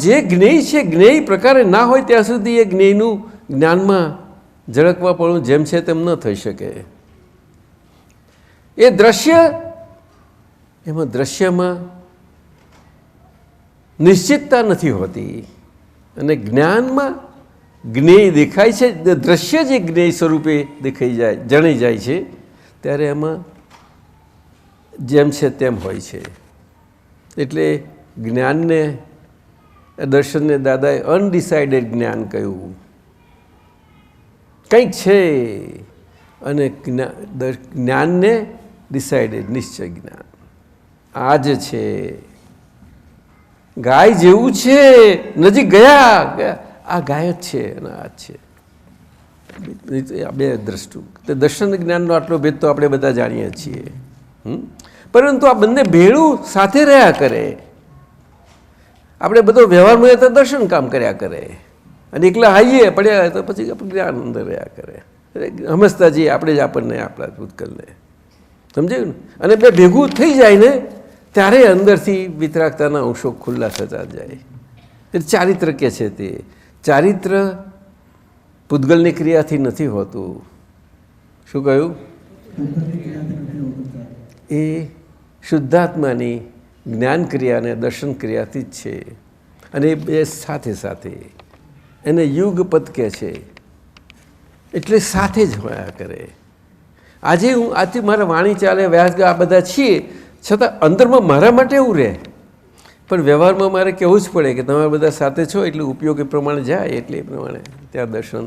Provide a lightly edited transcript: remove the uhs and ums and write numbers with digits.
જે જ્ઞેય છે જ્ઞેય પ્રકારે ના હોય ત્યાં સુધી એ જ્ઞેયનું જ્ઞાનમાં ઝળકવા પડવું જેમ છે તેમ ન થઈ શકે. એ દ્રશ્ય, એમાં દ્રશ્યમાં નિશ્ચિતતા નથી હોતી અને જ્ઞાનમાં જ્ઞેય દેખાય છે, દ્રશ્ય જે જ્ઞેય સ્વરૂપે દેખાઈ જાય, જણાઈ જાય છે, ત્યારે એમાં જેમ છે તેમ હોય છે. એટલે જ્ઞાનને, દર્શનને દાદાએ અનડિસાઇડેડ જ્ઞાન કહ્યું. કંઈક છે અને જ્ઞાનને ડિસાઇડેડ, નિશ્ચય જ્ઞાન. આ જ છે, ગાય જેવું છે, નજીક ગયા આ ગાય જ છે અને આ જ છે. આ બે દ્રષ્ટિ, દર્શન જ્ઞાનનો આટલો ભેદ તો આપણે બધા જાણીએ છીએ. પરંતુ આ બંને ભેળું સાથે રહ્યા કરે. આપણે બધો વ્યવહારમાં તો દર્શન કામ કર્યા કરે અને એકલા હાઈએ પડ્યા તો પછી જ્ઞાન અંદર રહ્યા કરે. સમજતા જઈએ આપણે જ આપણને, આપણા ભૂતકાળને. સમજાયું ને? અને બે ભેગું થઈ જાય ને ત્યારે અંદરથી વિતરાગતાના અંશો ખુલ્લા થતા જાય. એટલે ચારિત્ર કે છે તે ચારિત્ર પૂતગલની ક્રિયાથી નથી હોતું. શું કહ્યું? એ શુદ્ધાત્માની જ્ઞાન ક્રિયા અને દર્શન ક્રિયાથી જ છે. અને એ બે સાથે સાથે એને યુગપદ કહે છે. એટલે સાથે જ હોયા કરે. આજે હું આથી મારા વાણી ચાલે, વ્યાસ આ બધા છીએ, છતાં અંદરમાં મારા માટે એવું રહે. પણ વ્યવહારમાં મારે કહેવું જ પડે કે તમે બધા સાથે છો એટલે ઉપયોગ એ પ્રમાણે જાય, એટલે એ પ્રમાણે ત્યાં દર્શન